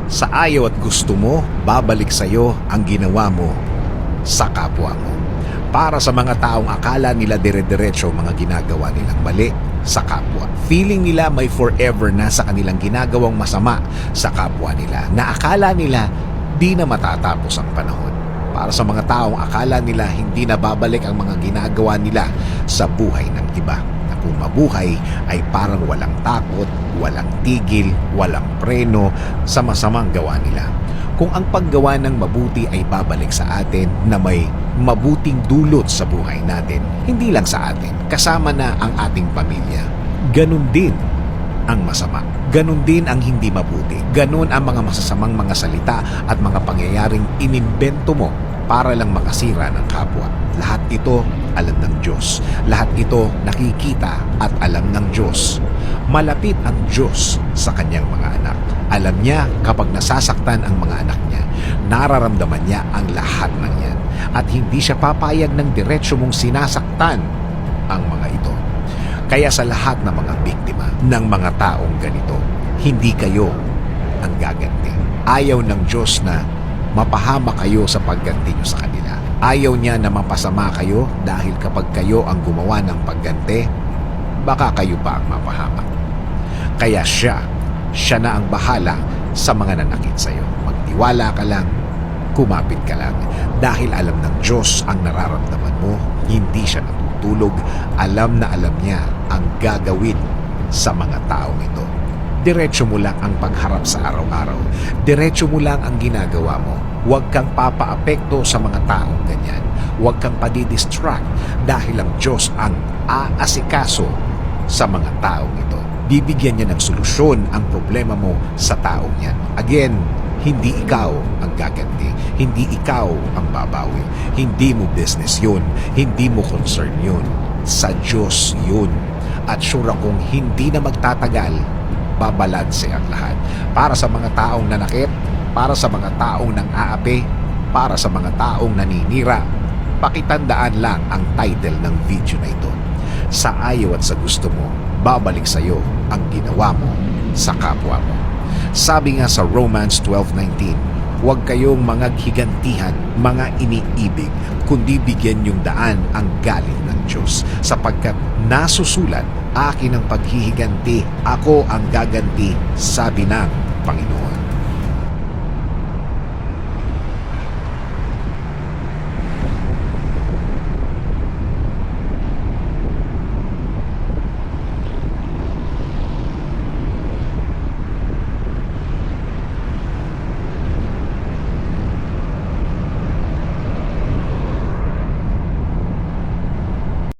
Sa ayaw at gusto mo, babalik sa'yo ang ginawa mo sa kapwa mo. Para sa mga taong akala nila dire-diretso mga ginagawa nilang mali sa kapwa. Feeling nila may forever na sa kanilang ginagawang masama sa kapwa nila, na akala nila di na matatapos ang panahon. Para sa mga taong akala nila hindi na babalik ang mga ginagawa nila sa buhay ng iba. Na kung mabuhay ay parang walang takot, walang tigil, walang preno sa masamang gawa nila. Kung ang paggawa ng mabuti ay babalik sa atin na may mabuting dulot sa buhay natin, hindi lang sa atin, kasama na ang ating pamilya. Ganun din ang masama. Ganun din ang hindi mabuti. Ganun ang mga masasamang mga salita at mga pangyayaring inimbento mo para lang makasira ng kapwa. Lahat ito alam ng Diyos. Lahat ito nakikita at alam ng Diyos. Malapit ang Diyos sa kanyang mga anak. Alam niya kapag nasasaktan ang mga anak niya. Nararamdaman niya ang lahat ng yan. At hindi siya papayag ng diretso mong sinasaktan ang mga ito. Kaya sa lahat ng mga biktima ng mga taong ganito, hindi kayo ang gaganti. Ayaw ng Diyos na mapahama kayo sa pagganti nyo sa kanila. Ayaw niya na mapasama kayo dahil kapag kayo ang gumawa ng pagganti, baka kayo pa ang mapahamak. Kaya siya na ang bahala sa mga nanakit sa iyo. Magtiwala ka lang, kumapit ka lang. Dahil alam ng Diyos ang nararamdaman mo, hindi siya natutulog. Alam na alam niya ang gagawin sa mga taong ito. Diretso mo lang ang pagharap sa araw-araw. Diretso mo lang ang ginagawa mo. Huwag kang papaapekto sa mga taong ganyan. Huwag kang padidistract dahil ang Diyos ang aasikaso sa mga taong ito. Bibigyan niya ng solusyon ang problema mo sa taong yan. Again, hindi ikaw ang gaganti. Hindi ikaw ang babawi. Hindi mo business yun. Hindi mo concern yun. Sa Diyos yun. At sure akong hindi na magtatagal, babalanse ang lahat. Para sa mga taong nanakit, para sa mga taong nang-aapi, para sa mga taong naninira, pakitandaan lang ang title ng video na ito. Sa ayaw at sa gusto mo, babalik sa iyo ang ginawa mo sa kapwa mo. Sabi nga sa Romans 12:19, huwag kayong mga higantihan, mga iniibig, kundi bigyan yung daan ang galit ng Diyos. Sapagkat nasusulat, akin ang paghihiganti, ako ang gaganti, sabi ng Panginoon.